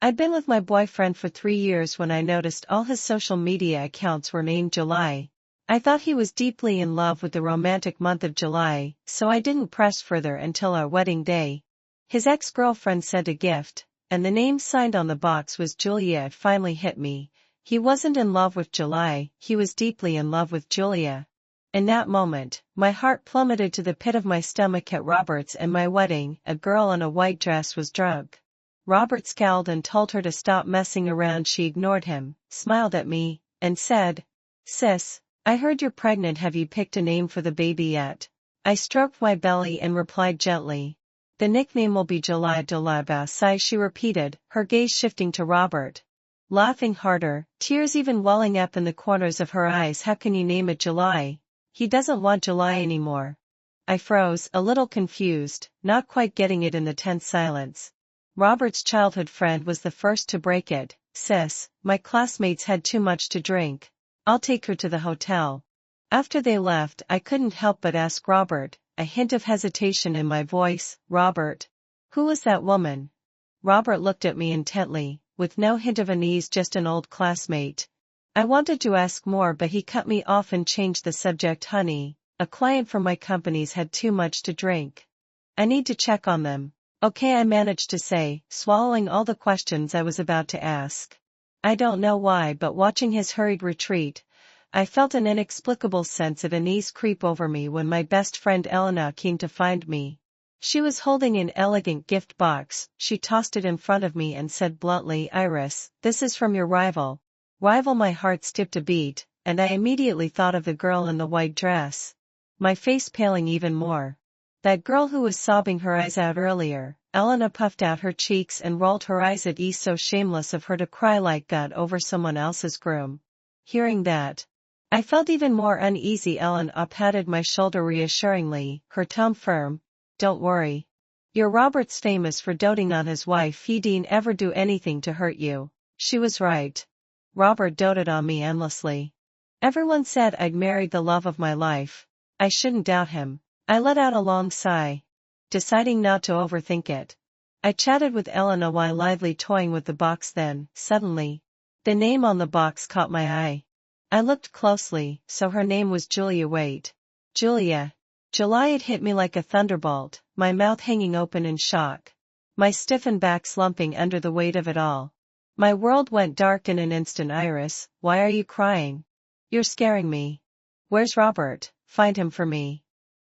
I'd been with my boyfriend for 3 years when I noticed all his social media accounts were named July. I thought he was deeply in love with the romantic month of July, so I didn't press further until our wedding day. His ex-girlfriend sent a gift, and the name signed on the box was Julia. It finally hit me. He wasn't in love with July, he was deeply in love with Julia. In that moment, my heart plummeted to the pit of my stomach. At Robert's and my wedding, a girl in a white dress was drunk. Robert scowled and told her to stop messing around. She ignored him, smiled at me, and said, "Sis, I heard you're pregnant. Have you picked a name for the baby yet?" I stroked my belly and replied gently, "The nickname will be July." "July, sigh," she repeated, her gaze shifting to Robert. Laughing harder, tears even welling up in the corners of her eyes. "How can you name it July? He doesn't want July anymore." I froze, a little confused, not quite getting it in the tense silence. Robert's childhood friend was the first to break it. "Sis, my classmates had too much to drink. I'll take her to the hotel." After they left, I couldn't help but ask Robert, a hint of hesitation in my voice, "Robert, who was that woman?" Robert looked at me intently, with no hint of unease. "Just an old classmate." I wanted to ask more, but he cut me off and changed the subject. "Honey, a client from my company's had too much to drink. I need to check on them." "Okay," I managed to say, swallowing all the questions I was about to ask. I don't know why, but watching his hurried retreat, I felt an inexplicable sense of unease creep over me. When my best friend Elena came to find me, she was holding an elegant gift box. She tossed it in front of me and said bluntly, "Iris, this is from your rival." Rival. My heart skipped a beat, and I immediately thought of the girl in the white dress. My face paling even more. That girl who was sobbing her eyes out earlier. Elena puffed out her cheeks and rolled her eyes at ease. So shameless of her to cry like that over someone else's groom. Hearing that, I felt even more uneasy. Elena patted my shoulder reassuringly, her tone firm. "Don't worry. Your Robert's famous for doting on his wife. He didn't ever do anything to hurt you." She was right. Robert doted on me endlessly. Everyone said I'd married the love of my life. I shouldn't doubt him. I let out a long sigh, deciding not to overthink it. I chatted with Elena while lively toying with the box. Then, suddenly, the name on the box caught my eye. I looked closely, so her name was Julia. Wait. Julia. July. It hit me like a thunderbolt, my mouth hanging open in shock. My stiffened back slumping under the weight of it all. My world went dark in an instant. "Iris, why are you crying? You're scaring me. Where's Robert? Find him for me.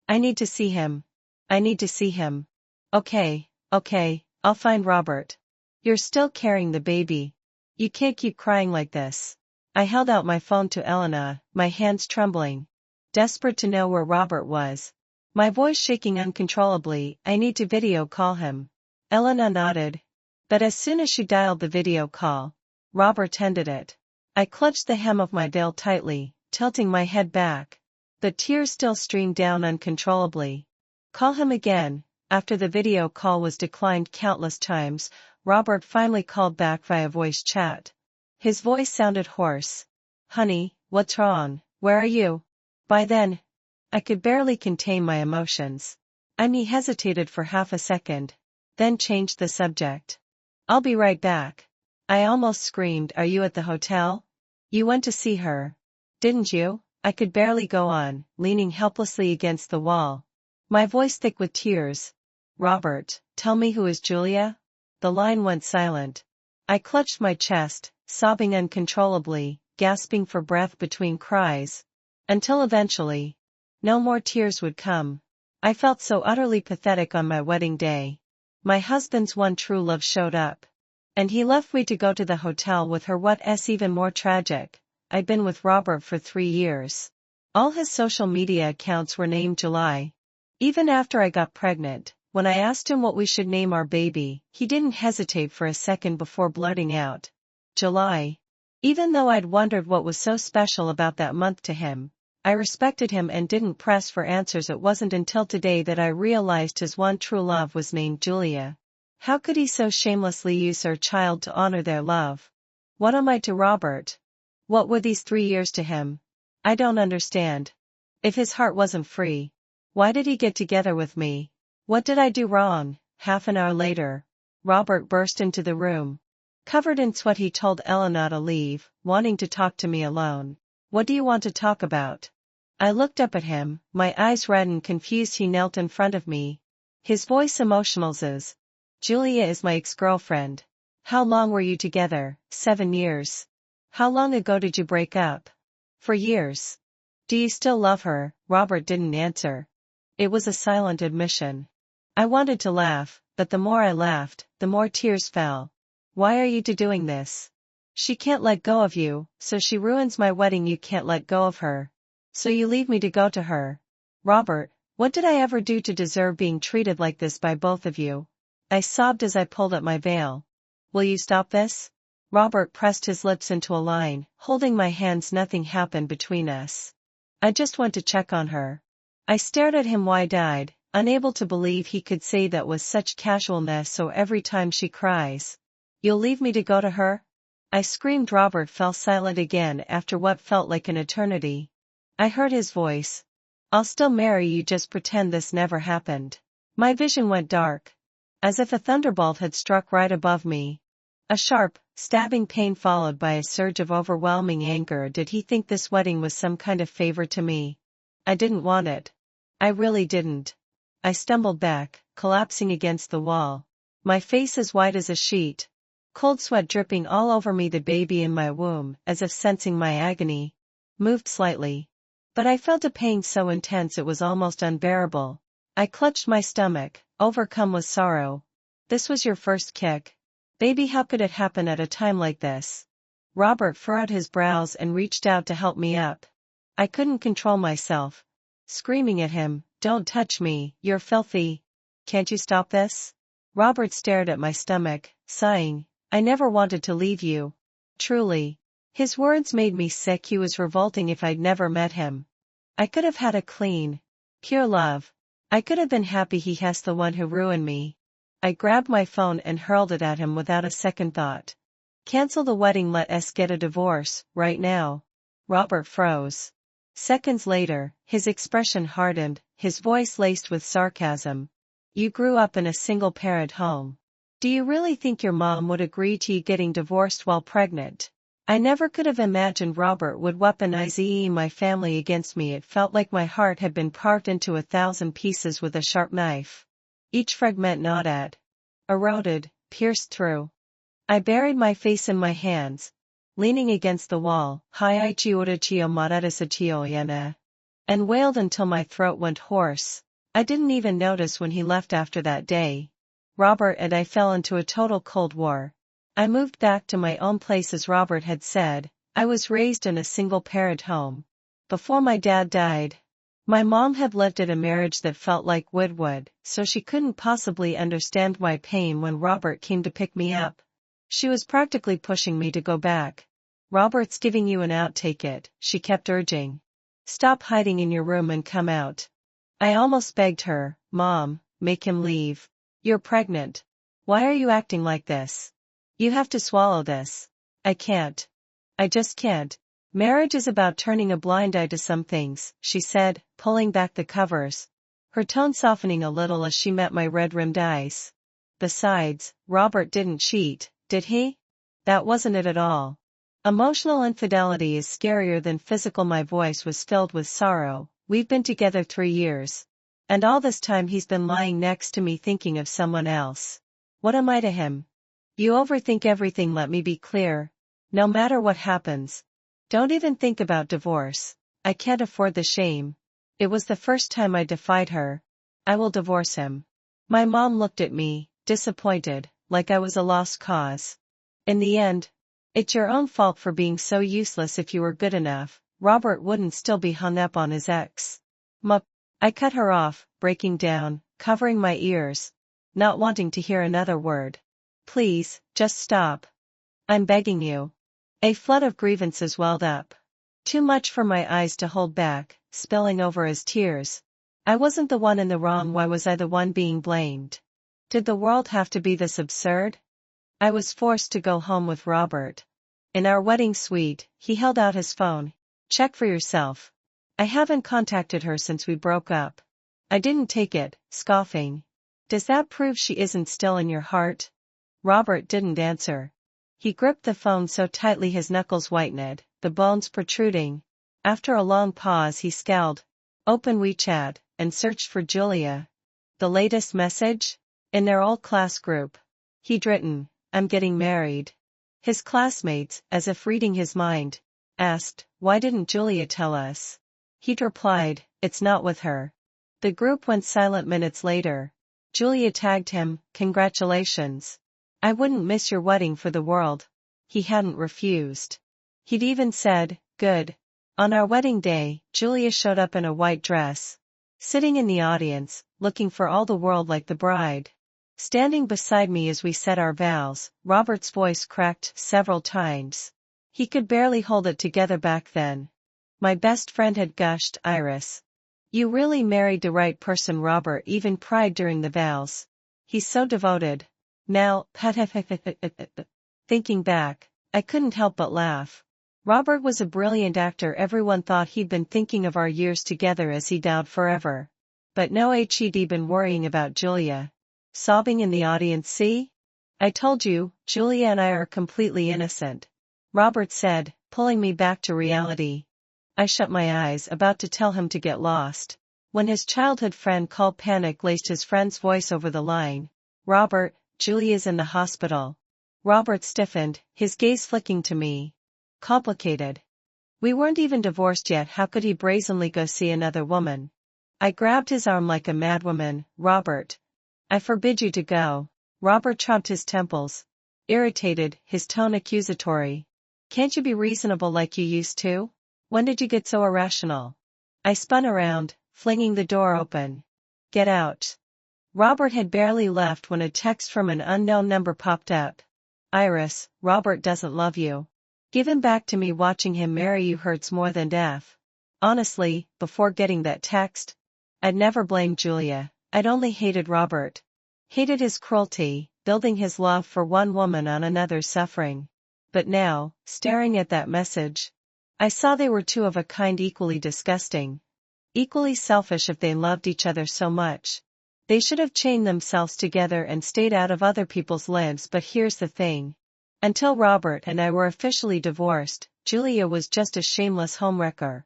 I need to see him. I need to see him." Okay, I'll find Robert. "You're still carrying the baby. You can't keep crying like this." I held out my phone to Elena, my hands trembling, desperate to know where Robert was. My voice shaking uncontrollably. "I need to video call him." Elena nodded. But as soon as she dialed the video call, Robert ended it. I clutched the hem of my veil tightly, tilting my head back. The tears still streamed down uncontrollably. "Call him again." After the video call was declined countless times, Robert finally called back via voice chat. His voice sounded hoarse. "Honey, what's wrong? Where are you?" By then, I could barely contain my emotions. He hesitated for half a second, then changed the subject. "I'll be right back." I almost screamed. "Are you at the hotel? You went to see her, didn't you?" I could barely go on, leaning helplessly against the wall, my voice thick with tears. "Robert, tell me, who is Julia?" The line went silent. I clutched my chest, sobbing uncontrollably, gasping for breath between cries, until eventually, no more tears would come. I felt so utterly pathetic. On my wedding day, my husband's one true love showed up, and he left me to go to the hotel with her. What's even more tragic, I'd been with Robert for 3 years. All his social media accounts were named July. Even after I got pregnant, when I asked him what we should name our baby, he didn't hesitate for a second before blurting out, "July." Even though I'd wondered what was so special about that month to him, I respected him and didn't press for answers. It wasn't until today that I realized his one true love was named Julia. How could he so shamelessly use our child to honor their love? What am I to Robert? What were these 3 years to him? I don't understand. If his heart wasn't free, why did he get together with me? What did I do wrong? Half an hour later, Robert burst into the room. Covered in sweat he told Elena to leave, wanting to talk to me alone. What do you want to talk about? I looked up at him, my eyes red and confused. He knelt in front of me. His voice emotional as, Julia is my ex-girlfriend. How long were you together? 7 years. How long ago did you break up? For years. Do you still love her? Robert didn't answer. It was a silent admission. I wanted to laugh, but the more I laughed, the more tears fell. Why are you doing this? She can't let go of you, so she ruins my wedding. You can't let go of her. So you leave me to go to her. Robert, what did I ever do to deserve being treated like this by both of you? I sobbed as I pulled at my veil. Will you stop this? Robert pressed his lips into a line, holding my hands. Nothing happened between us. I just went to check on her. I stared at him wide-eyed, unable to believe he could say that with such casualness. So every time she cries, you'll leave me to go to her? I screamed. Robert fell silent again after what felt like an eternity. I heard his voice. I'll still marry you, just pretend this never happened. My vision went dark, as if a thunderbolt had struck right above me. A sharp, stabbing pain followed by a surge of overwhelming anger. Did he think this wedding was some kind of favor to me? I didn't want it. I really didn't. I stumbled back, collapsing against the wall, my face as white as a sheet, cold sweat dripping all over me. The baby in my womb, as if sensing my agony, moved slightly. But I felt a pain so intense it was almost unbearable. I clutched my stomach, overcome with sorrow. This was your first kick? Baby, how could it happen at a time like this? Robert furrowed his brows and reached out to help me up. I couldn't control myself, screaming at him, don't touch me, you're filthy. Can't you stop this? Robert stared at my stomach, sighing, I never wanted to leave you. Truly. His words made me sick. He was revolting. If I'd never met him, I could have had a clean, pure love. I could have been happy. He's the one who ruined me. I grabbed my phone and hurled it at him without a second thought. Cancel the wedding. Let us get a divorce, right now. Robert froze. Seconds later, his expression hardened, his voice laced with sarcasm. You grew up in a single-parent home. Do you really think your mom would agree to you getting divorced while pregnant? I never could have imagined Robert would weaponize my family against me. It felt like my heart had been carved into 1,000 pieces with a sharp knife. Each fragment gnawed at, eroded, pierced through. I buried my face in my hands, leaning against the wall, and wailed until my throat went hoarse. I didn't even notice when he left after that day. Robert and I fell into a total cold war. I moved back to my own place. As Robert had said, I was raised in a single-parent home. Before my dad died, my mom had lived at a marriage that felt like wood, so she couldn't possibly understand my pain when Robert came to pick me up. She was practically pushing me to go back. Robert's giving you an out, take it, she kept urging. Stop hiding in your room and come out. I almost begged her, Mom, make him leave. You're pregnant. Why are you acting like this? You have to swallow this. I can't. I just can't. Marriage is about turning a blind eye to some things, she said, pulling back the covers, her tone softening a little as she met my red-rimmed eyes. Besides, Robert didn't cheat, did he? That wasn't it at all. Emotional infidelity is scarier than physical. My voice was filled with sorrow. We've been together 3 years. And all this time he's been lying next to me thinking of someone else. What am I to him? You overthink everything. Let me be clear. No matter what happens, don't even think about divorce. I can't afford the shame. It was the first time I defied her. I will divorce him. My mom looked at me, disappointed, like I was a lost cause. In the end, it's your own fault for being so useless. If you were good enough, Robert wouldn't still be hung up on his ex. I cut her off, breaking down, covering my ears, not wanting to hear another word. Please, just stop. I'm begging you. A flood of grievances welled up. Too much for my eyes to hold back, spilling over as tears. I wasn't the one in the wrong. Why was I the one being blamed? Did the world have to be this absurd? I was forced to go home with Robert. In our wedding suite, he held out his phone. Check for yourself. I haven't contacted her since we broke up. I didn't take it, scoffing. Does that prove she isn't still in your heart? Robert didn't answer. He gripped the phone so tightly his knuckles whitened, the bones protruding. After a long pause he scowled, opened WeChat, and searched for Julia. The latest message? In their old class group. He'd written, "I'm getting married." His classmates, as if reading his mind, asked, "Why didn't Julia tell us?" He'd replied, "It's not with her." The group went silent minutes later. Julia tagged him, "Congratulations. I wouldn't miss your wedding for the world." He hadn't refused. He'd even said, "Good." On our wedding day, Julia showed up in a white dress. Sitting in the audience, looking for all the world like the bride. Standing beside me as we said our vows, Robert's voice cracked several times. He could barely hold it together back then. My best friend had gushed, "Iris. You really married the right person." Robert even cried during the vows. He's so devoted. Now, thinking back, I couldn't help but laugh. Robert was a brilliant actor. Everyone thought he'd been thinking of our years together as he vowed forever. But no, he'd been worrying about Julia. Sobbing in the audience, "See? I told you, Julia and I are completely innocent," Robert said, pulling me back to reality. I shut my eyes, about to tell him to get lost, when his childhood friend called. Panic laced his friend's voice over the line. "Robert, Julia's in the hospital." Robert stiffened, his gaze flicking to me. Complicated. We weren't even divorced yet. How could he brazenly go see another woman? I grabbed his arm like a madwoman. "Robert, I forbid you to go." Robert trumped his temples. Irritated, his tone accusatory. "Can't you be reasonable like you used to? When did you get so irrational?" I spun around, flinging the door open. "Get out." Robert had barely left when a text from an unknown number popped up. "Iris, Robert doesn't love you. Give him back to me. Watching him marry you hurts more than death." Honestly, before getting that text, I'd never blamed Julia. I'd only hated Robert. Hated his cruelty, building his love for one woman on another's suffering. But now, staring at that message, I saw they were two of a kind, equally disgusting. Equally selfish. If they loved each other so much, they should have chained themselves together and stayed out of other people's lives. But here's the thing. Until Robert and I were officially divorced, Julia was just a shameless homewrecker.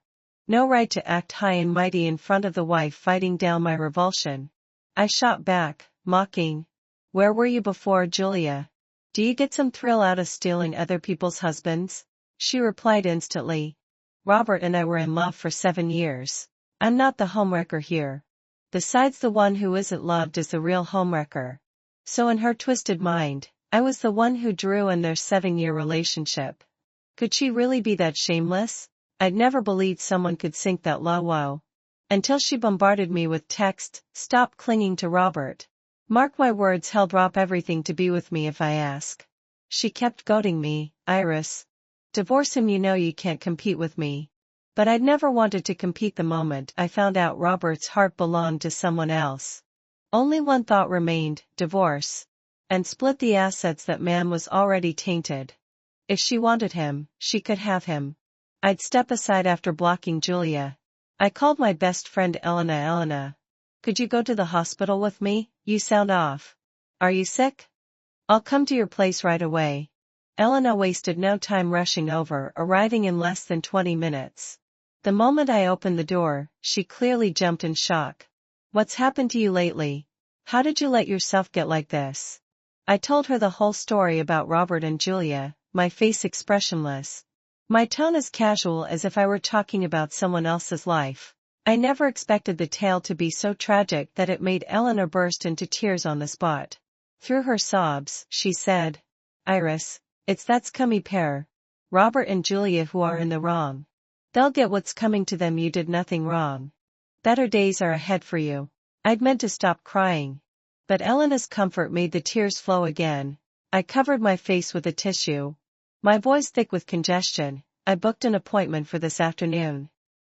No right to act high and mighty in front of the wife fighting down my revulsion. I shot back, mocking. "Where were you before, Julia? Do you get some thrill out of stealing other people's husbands?" She replied instantly. "Robert and I were in love for 7 years. I'm not the homewrecker here. Besides, the one who isn't loved is the real homewrecker." So in her twisted mind, I was the one who drew in their 7-year relationship. Could she really be that shameless? I'd never believed someone could sink that low. Until she bombarded me with texts, "Stop clinging to Robert. Mark my words, he'll drop everything to be with me if I ask." She kept goading me, "Iris. Divorce him, you know you can't compete with me." But I'd never wanted to compete. The moment I found out Robert's heart belonged to someone else, only one thought remained: divorce. And split the assets. That man was already tainted. If she wanted him, she could have him. I'd step aside after blocking Julia. I called my best friend Elena. "Elena, could you go to the hospital with me? You sound off. Are you sick?" "I'll come to your place right away." Elena wasted no time rushing over, arriving in less than 20 minutes. The moment I opened the door, she clearly jumped in shock. "What's happened to you lately? How did you let yourself get like this?" I told her the whole story about Robert and Julia, my face expressionless. My tone as casual as if I were talking about someone else's life. I never expected the tale to be so tragic that it made Eleanor burst into tears on the spot. Through her sobs, she said, "Iris, it's that scummy pair, Robert and Julia, who are in the wrong. They'll get what's coming to them. You did nothing wrong. Better days are ahead for you." I'd meant to stop crying, but Elena's comfort made the tears flow again. I covered my face with a tissue. My voice thick with congestion. "I booked an appointment for this afternoon.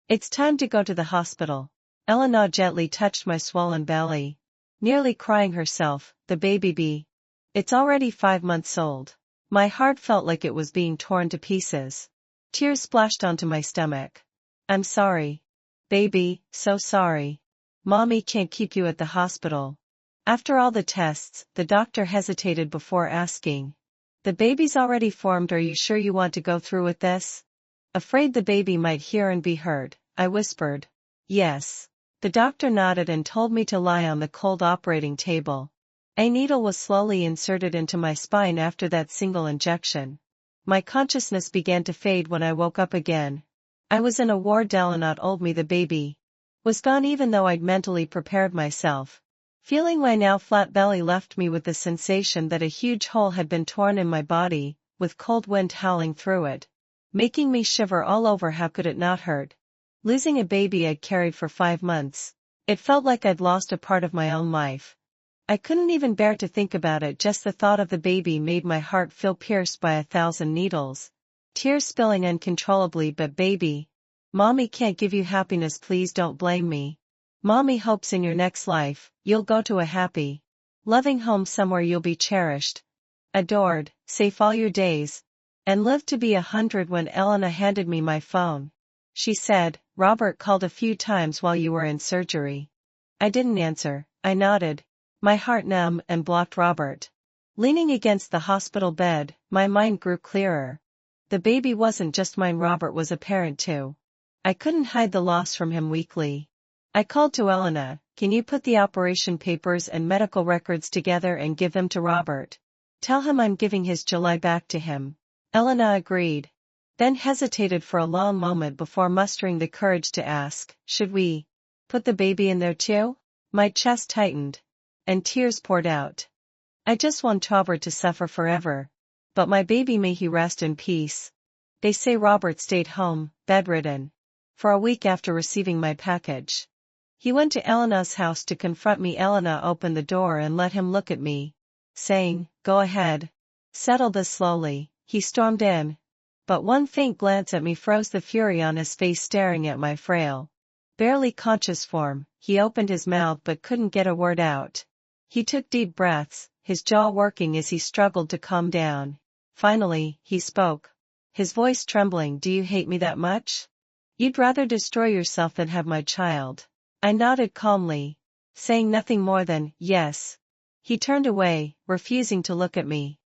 It's time to go to the hospital." Elena gently touched my swollen belly. Nearly crying herself, "The baby. It's already 5 months old." My heart felt like it was being torn to pieces. Tears splashed onto my stomach. "I'm sorry. Baby, so sorry. Mommy can't keep you at the hospital." After all the tests, the doctor hesitated before asking, The baby's already formed. Are you sure you want to go through with this? Afraid the baby might hear and be hurt, I whispered. Yes. The doctor nodded and told me to lie on the cold operating table. A needle was slowly inserted into my spine after that single injection. My consciousness began to fade when I woke up again. I was in a ward. Elena told me the baby was gone even though I'd mentally prepared myself. Feeling my now flat belly left me with the sensation that a huge hole had been torn in my body, with cold wind howling through it, making me shiver all over. How could it not hurt? Losing a baby I'd carried for 5 months. It felt like I'd lost a part of my own life. I couldn't even bear to think about it. Just the thought of the baby made my heart feel pierced by 1,000 needles. Tears spilling uncontrollably. But baby, Mommy can't give you happiness. Please don't blame me. Mommy hopes in your next life, you'll go to a happy, loving home somewhere you'll be cherished, adored, safe all your days, and live to be 100. When Elena handed me my phone, she said, Robert called a few times while you were in surgery. I didn't answer. I nodded, my heart numb, and blocked Robert. Leaning against the hospital bed, my mind grew clearer. The baby wasn't just mine. Robert was a parent too. I couldn't hide the loss from him. Weakly, I called to Elena, can you put the operation papers and medical records together and give them to Robert? Tell him I'm giving his July back to him. Elena agreed, then hesitated for a long moment before mustering the courage to ask, should we put the baby in there too? My chest tightened, and tears poured out. I just want Robert to suffer forever. But my baby, may he rest in peace. They say Robert stayed home, bedridden, for a week after receiving my package. He went to Elena's house to confront me. Elena opened the door and let him look at me, saying, go ahead. Settle this slowly. He stormed in, but one faint glance at me froze the fury on his face. Staring at my frail, barely conscious form, he opened his mouth but couldn't get a word out. He took deep breaths, his jaw working as he struggled to calm down. Finally, he spoke, his voice trembling. Do you hate me that much? You'd rather destroy yourself than have my child? I nodded calmly, saying nothing more than, yes. He turned away, refusing to look at me.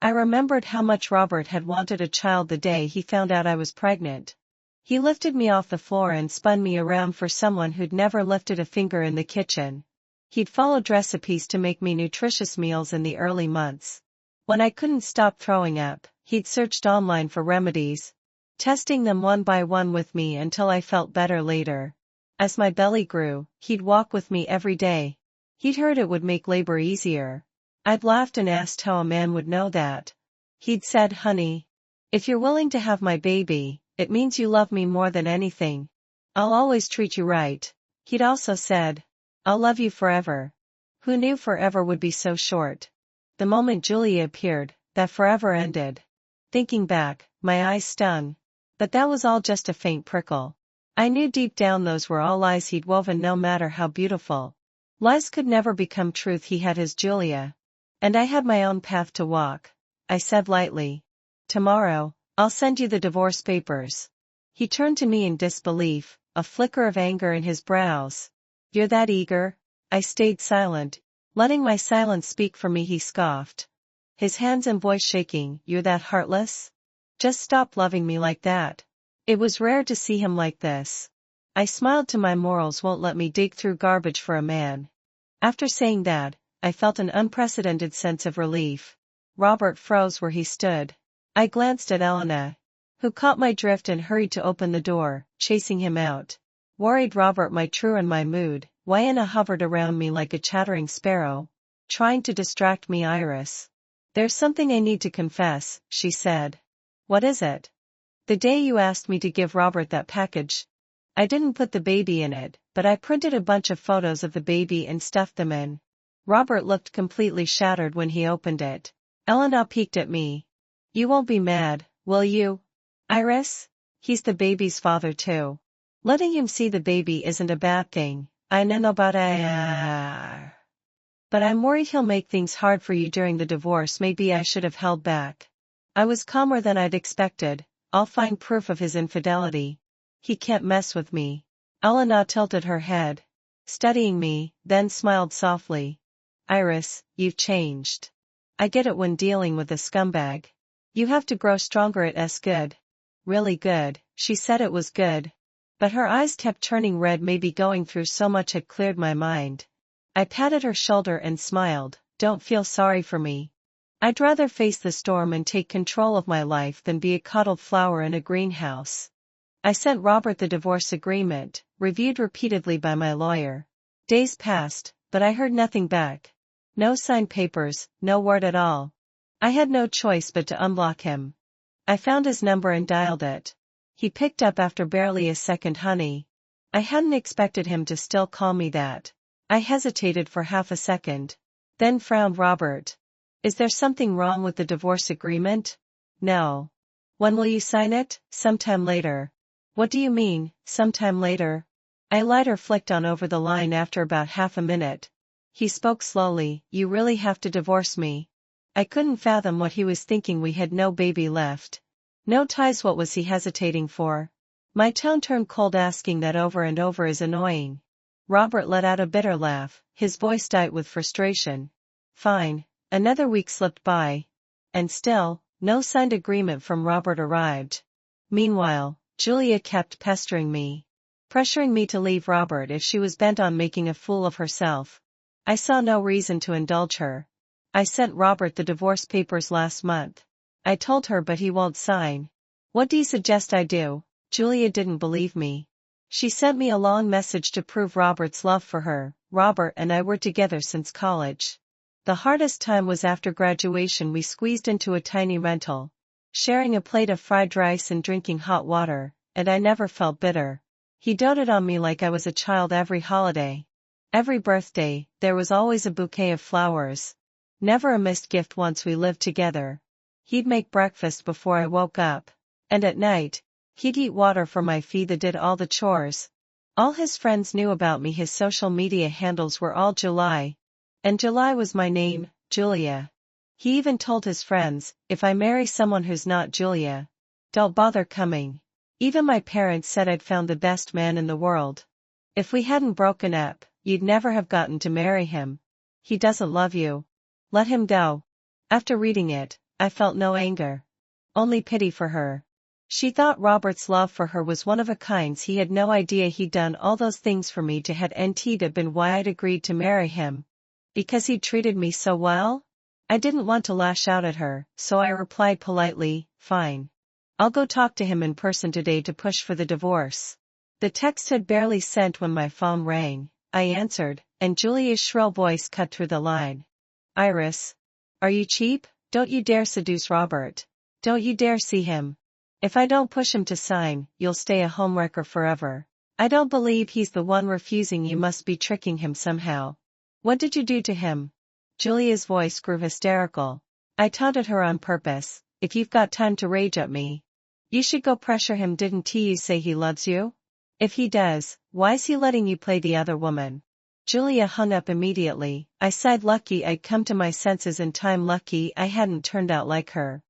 I remembered how much Robert had wanted a child the day he found out I was pregnant. He lifted me off the floor and spun me around for someone who'd never lifted a finger in the kitchen. He'd followed recipes to make me nutritious meals in the early months. When I couldn't stop throwing up, he'd searched online for remedies, testing them one by one with me until I felt better later. As my belly grew, he'd walk with me every day. He'd heard it would make labor easier. I'd laughed and asked how a man would know that. He'd said, honey, if you're willing to have my baby, it means you love me more than anything. I'll always treat you right. He'd also said, I'll love you forever. Who knew forever would be so short? The moment Julia appeared, that forever ended. Thinking back, my eyes stung. But that was all just a faint prickle. I knew deep down those were all lies he'd woven. No matter how beautiful, lies could never become truth. He had his Julia, and I had my own path to walk. I said lightly, tomorrow, I'll send you the divorce papers. He turned to me in disbelief, a flicker of anger in his brows. You're that eager? I stayed silent, letting my silence speak for me. He scoffed, his hands and voice shaking. You're that heartless? Just stop loving me like that. It was rare to see him like this. I smiled. To my morals won't let me dig through garbage for a man. After saying that, I felt an unprecedented sense of relief. Robert froze where he stood. I glanced at Elena, who caught my drift and hurried to open the door, chasing him out. Worried Robert might ruin my mood, Diana hovered around me like a chattering sparrow, trying to distract me. Iris, there's something I need to confess, she said. What is it? The day you asked me to give Robert that package, I didn't put the baby in it, but I printed a bunch of photos of the baby and stuffed them in. Robert looked completely shattered when he opened it. Elena peeked at me. You won't be mad, will you, Iris? He's the baby's father too. Letting him see the baby isn't a bad thing. I know, but I'm worried he'll make things hard for you during the divorce. Maybe I should have held back. I was calmer than I'd expected. I'll find proof of his infidelity. He can't mess with me. Elena tilted her head, studying me, then smiled softly. Iris, you've changed. I get it when dealing with a scumbag. You have to grow stronger. It's good. Really good. She said it was good. But her eyes kept turning red. Maybe going through so much had cleared my mind. I patted her shoulder and smiled. Don't feel sorry for me. I'd rather face the storm and take control of my life than be a coddled flower in a greenhouse. I sent Robert the divorce agreement, reviewed repeatedly by my lawyer. Days passed, but I heard nothing back. No signed papers, no word at all. I had no choice but to unblock him. I found his number and dialed it. He picked up after barely a second. Honey. I hadn't expected him to still call me that. I hesitated for half a second. Then frowned. Robert. Is there something wrong with the divorce agreement? No. When will you sign it? Sometime later. What do you mean, sometime later? I lighter flicked on over the line after about half a minute. He spoke slowly. You really have to divorce me. I couldn't fathom what he was thinking. We had no baby left. No ties. What was he hesitating for? My tone turned cold. Asking that over and over is annoying. Robert let out a bitter laugh, his voice tight with frustration. Fine. Another week slipped by. And still, no signed agreement from Robert arrived. Meanwhile, Julia kept pestering me. Pressuring me to leave Robert if she was bent on making a fool of herself. I saw no reason to indulge her. I sent Robert the divorce papers last month. I told her, but he won't sign. What do you suggest I do? Julia didn't believe me. She sent me a long message to prove Robert's love for her. Robert and I were together since college. The hardest time was after graduation. We squeezed into a tiny rental, sharing a plate of fried rice and drinking hot water, and I never felt bitter. He doted on me like I was a child. Every holiday, every birthday, there was always a bouquet of flowers. Never a missed gift once we lived together. He'd make breakfast before I woke up. And at night, he'd eat water for my feet. That did all the chores. All his friends knew about me. His social media handles were all July. And July was my name, Julia. He even told his friends, if I marry someone who's not Julia, don't bother coming. Even my parents said I'd found the best man in the world. If we hadn't broken up, you'd never have gotten to marry him. He doesn't love you. Let him go. After reading it, I felt no anger. Only pity for her. She thought Robert's love for her was one of a kind. He had no idea he'd done all those things for me. To had NT'd been why I'd agreed to marry him. Because he'd treated me so well? I didn't want to lash out at her, so I replied politely, fine. I'll go talk to him in person today to push for the divorce. The text had barely sent when my phone rang. I answered, and Julia's shrill voice cut through the line. Iris. Are you cheap? Don't you dare seduce Robert. Don't you dare see him. If I don't push him to sign, you'll stay a homewrecker forever. I don't believe he's the one refusing. You must be tricking him somehow. What did you do to him? Julia's voice grew hysterical. I taunted her on purpose. If you've got time to rage at me, you should go pressure him. Didn't you say he loves you? If he does, why's he letting you play the other woman? Julia hung up immediately. I sighed. Lucky I'd come to my senses in time. Lucky I hadn't turned out like her.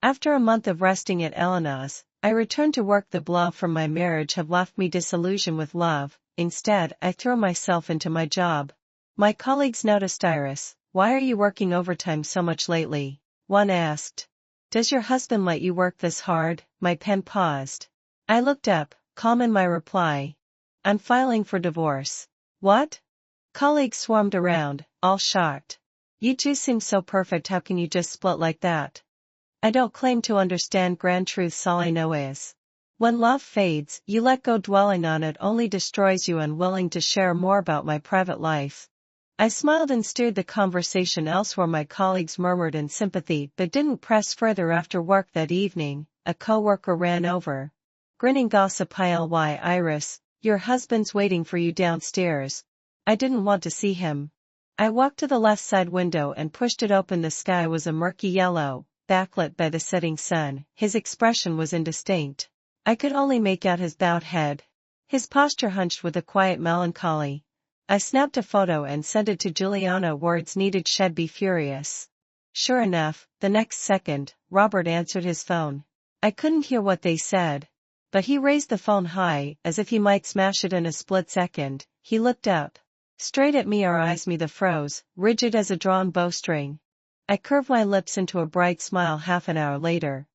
After a month of resting at Elena's, I returned to work. The blow from my marriage had left me disillusioned with love. Instead, I threw myself into my job. My colleagues noticed. Iris, why are you working overtime so much lately? One asked. Does your husband let you work this hard? My pen paused. I looked up, calm in my reply. I'm filing for divorce. What? Colleagues swarmed around, all shocked. You two seem so perfect. How can you just split like that? I don't claim to understand grand truths. All I know is, when love fades, you let go. Dwelling on it only destroys you. Unwilling to share more about my private life, I smiled and steered the conversation elsewhere. My colleagues murmured in sympathy but didn't press further. After work that evening, a coworker ran over, grinning gossip pile. Why, Iris, your husband's waiting for you downstairs. I didn't want to see him. I walked to the left side window and pushed it open. The sky was a murky yellow, backlit by the setting sun. His expression was indistinct. I could only make out his bowed head. His posture hunched with a quiet melancholy. I snapped a photo and sent it to Juliana. Words needed. She'd be furious. Sure enough, the next second, Robert answered his phone. I couldn't hear what they said, but he raised the phone high, as if he might smash it in a split second. He looked up, straight at me. Our eyes met. The froze, rigid as a drawn bowstring. I curved my lips into a bright smile. Half an hour later,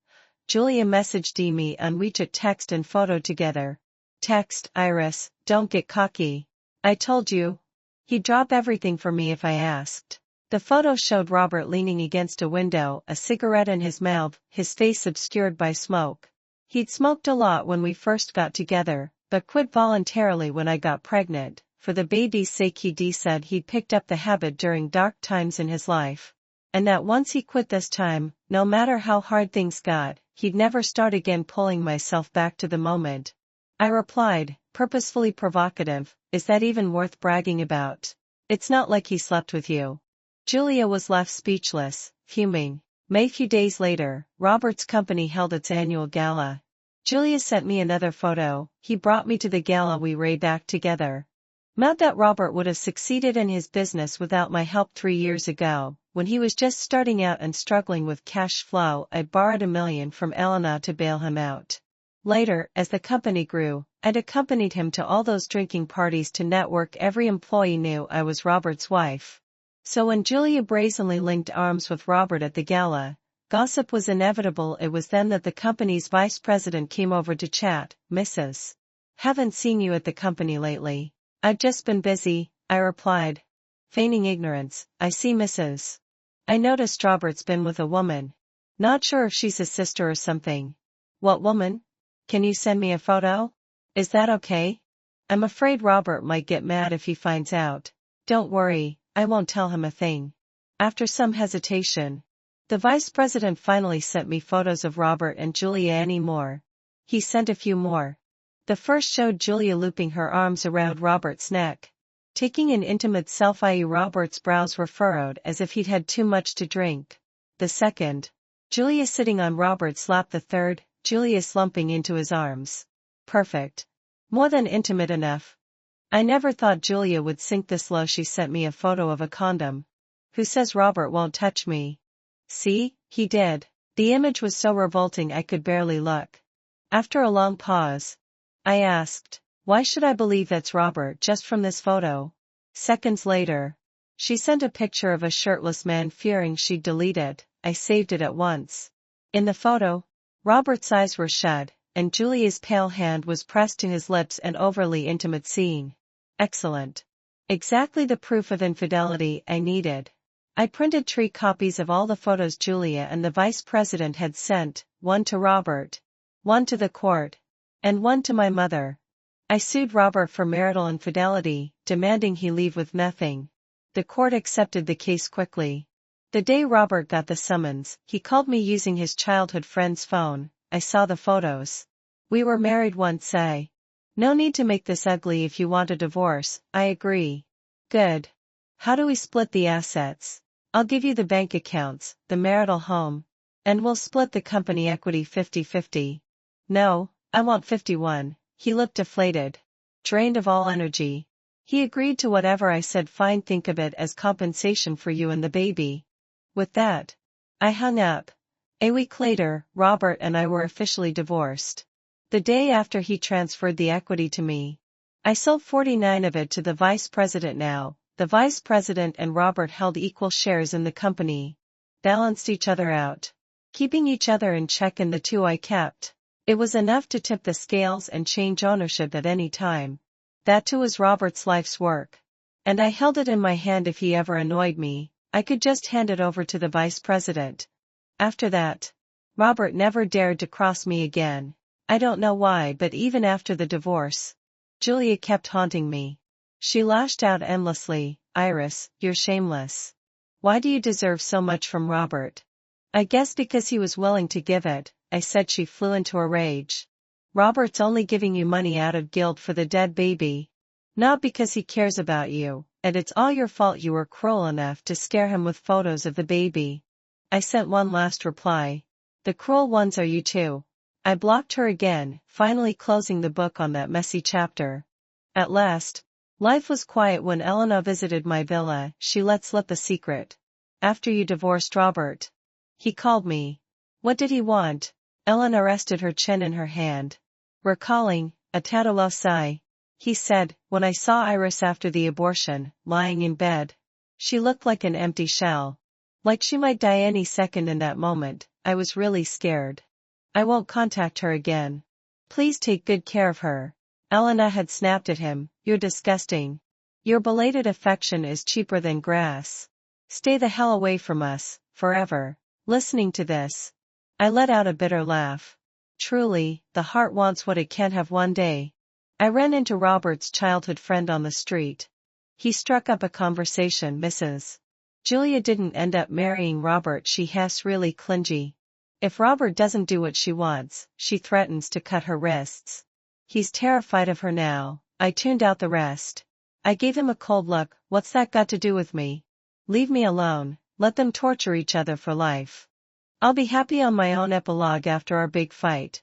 Julia messaged me and we took text and photo together. Text: Iris, don't get cocky. I told you. He'd drop everything for me if I asked. The photo showed Robert leaning against a window, a cigarette in his mouth, his face obscured by smoke. He'd smoked a lot when we first got together, but quit voluntarily when I got pregnant. For the baby's sake, he said he'd picked up the habit during dark times in his life. And that once he quit this time, no matter how hard things got, he'd never start again. Pulling myself back to the moment, I replied, purposefully provocative, is that even worth bragging about? It's not like he slept with you. Julia was left speechless, fuming. A few days later, Robert's company held its annual gala. Julia sent me another photo. He brought me to the gala. We ran back together. Not that Robert would have succeeded in his business without my help. 3 years ago, when he was just starting out and struggling with cash flow, I borrowed $1 million from Elena to bail him out. Later, as the company grew, I'd accompanied him to all those drinking parties to network. Every employee knew I was Robert's wife. So when Julia brazenly linked arms with Robert at the gala, gossip was inevitable. It was then that the company's vice president came over to chat. Mrs. Haven't seen you at the company lately. I've just been busy, I replied, feigning ignorance. I see, Mrs. I noticed Robert's been with a woman. Not sure if she's his sister or something. What woman? Can you send me a photo? Is that okay? I'm afraid Robert might get mad if he finds out. Don't worry, I won't tell him a thing. After some hesitation, the vice president finally sent me photos of Robert and Julia. Any more? He sent a few more. The first showed Julia looping her arms around Robert's neck, taking an intimate selfie. Robert's brows were furrowed as if he'd had too much to drink. The second, Julia sitting on Robert's lap. The third, Julia slumping into his arms. Perfect. More than intimate enough. I never thought Julia would sink this low. She sent me a photo of a condom. Who says Robert won't touch me? See, he did. The image was so revolting I could barely look. After a long pause, I asked, why should I believe that's Robert just from this photo? Seconds later, she sent a picture of a shirtless man. Fearing she'd delete it, I saved it at once. In the photo, Robert's eyes were shut, and Julia's pale hand was pressed to his lips. An overly intimate scene. Excellent. Exactly the proof of infidelity I needed. I printed 3 copies of all the photos Julia and the vice president had sent, one to Robert, one to the court, and one to my mother. I sued Robert for marital infidelity, demanding he leave with nothing. The court accepted the case quickly. The day Robert got the summons, he called me using his childhood friend's phone. I saw the photos. We were married once. No need to make this ugly. If you want a divorce, I agree. Good. How do we split the assets? I'll give you the bank accounts, the marital home, and we'll split the company equity 50-50. No, I want 51. He looked deflated, drained of all energy. He agreed to whatever I said. Fine, think of it as compensation for you and the baby. With that, I hung up. A week later, Robert and I were officially divorced. The day after he transferred the equity to me, I sold 49 of it to the vice president. Now, the vice president and Robert held equal shares in the company, balanced each other out, keeping each other in check, and the two I kept. It was enough to tip the scales and change ownership at any time. That too was Robert's life's work. And I held it in my hand. If he ever annoyed me, I could just hand it over to the vice president. After that, Robert never dared to cross me again. I don't know why, but even after the divorce, Julia kept haunting me. She lashed out endlessly. Iris, you're shameless. Why do you deserve so much from Robert? I guess because he was willing to give it, I said. She flew into a rage. Robert's only giving you money out of guilt for the dead baby. Not because he cares about you, and it's all your fault. You were cruel enough to scare him with photos of the baby. I sent one last reply. The cruel ones are you too. I blocked her again, finally closing the book on that messy chapter. At last, life was quiet when Elena visited my villa. She let slip a secret. After you divorced Robert, he called me. What did he want? Elena rested her chin in her hand, recalling a tattoo sigh. He said, when I saw Iris after the abortion, lying in bed, she looked like an empty shell. Like she might die any second in that moment. I was really scared. I won't contact her again. Please take good care of her. Elena had snapped at him. You're disgusting. Your belated affection is cheaper than grass. Stay the hell away from us, forever. Listening to this, I let out a bitter laugh. Truly, the heart wants what it can't have. One day, I ran into Robert's childhood friend on the street. He struck up a conversation. Mrs. Julia didn't end up marrying Robert. She has really clingy. If Robert doesn't do what she wants, she threatens to cut her wrists. He's terrified of her now. I tuned out the rest. I gave him a cold look. What's that got to do with me? Leave me alone. Let them torture each other for life. I'll be happy on my own. Epilogue. After our big fight,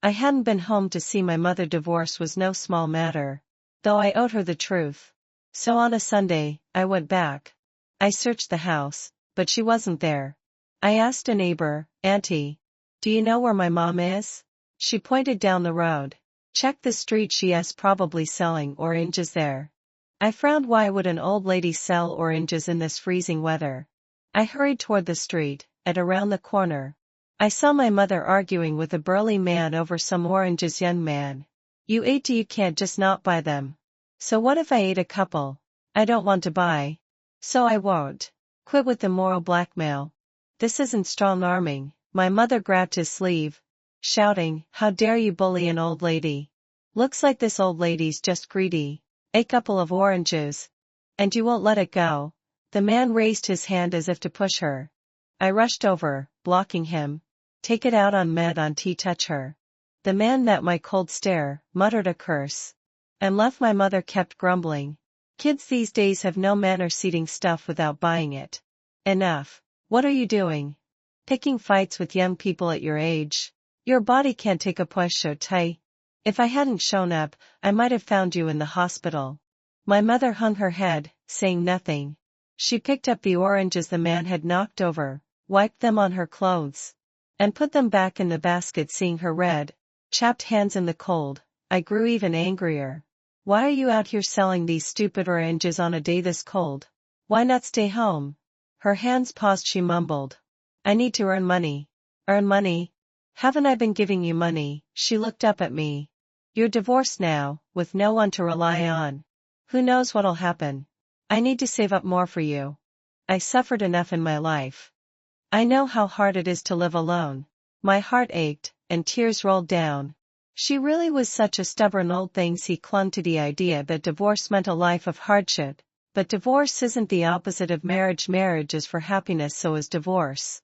I hadn't been home to see my mother. Divorce was no small matter, though I owed her the truth. So on a Sunday, I went back. I searched the house, but she wasn't there. I asked a neighbor, Auntie, do you know where my mom is? She pointed down the road. Check the street. She is probably selling oranges there. I frowned. Why would an old lady sell oranges in this freezing weather? I hurried toward the street. At around the corner, I saw my mother arguing with a burly man over some oranges. Young man, you ate. You can't just not buy them. So what if I ate a couple? I don't want to buy. So I won't. Quit with the moral blackmail. This isn't strong-arming. My mother grabbed his sleeve, shouting, how dare you bully an old lady? Looks like this old lady's just greedy. A couple of oranges. And you won't let it go? The man raised his hand as if to push her. I rushed over, blocking him. Take it out on Med. Auntie, touch her. The man met my cold stare, muttered a curse, and left. My mother kept grumbling. Kids these days have no manners, eating stuff without buying it. Enough. What are you doing? Picking fights with young people at your age? Your body can't take a push so tight. If I hadn't shown up, I might have found you in the hospital. My mother hung her head, saying nothing. She picked up the oranges the man had knocked over, wiped them on her clothes, and put them back in the basket. Seeing her red, chapped hands in the cold, I grew even angrier. Why are you out here selling these stupid oranges on a day this cold? Why not stay home? Her hands paused. She mumbled. I need to earn money. Earn money? Haven't I been giving you money? She looked up at me. You're divorced now, with no one to rely on. Who knows what'll happen? I need to save up more for you. I suffered enough in my life. I know how hard it is to live alone. My heart ached, and tears rolled down. She really was such a stubborn old thing. He clung to the idea that divorce meant a life of hardship. But divorce isn't the opposite of marriage. Marriage is for happiness, so is divorce.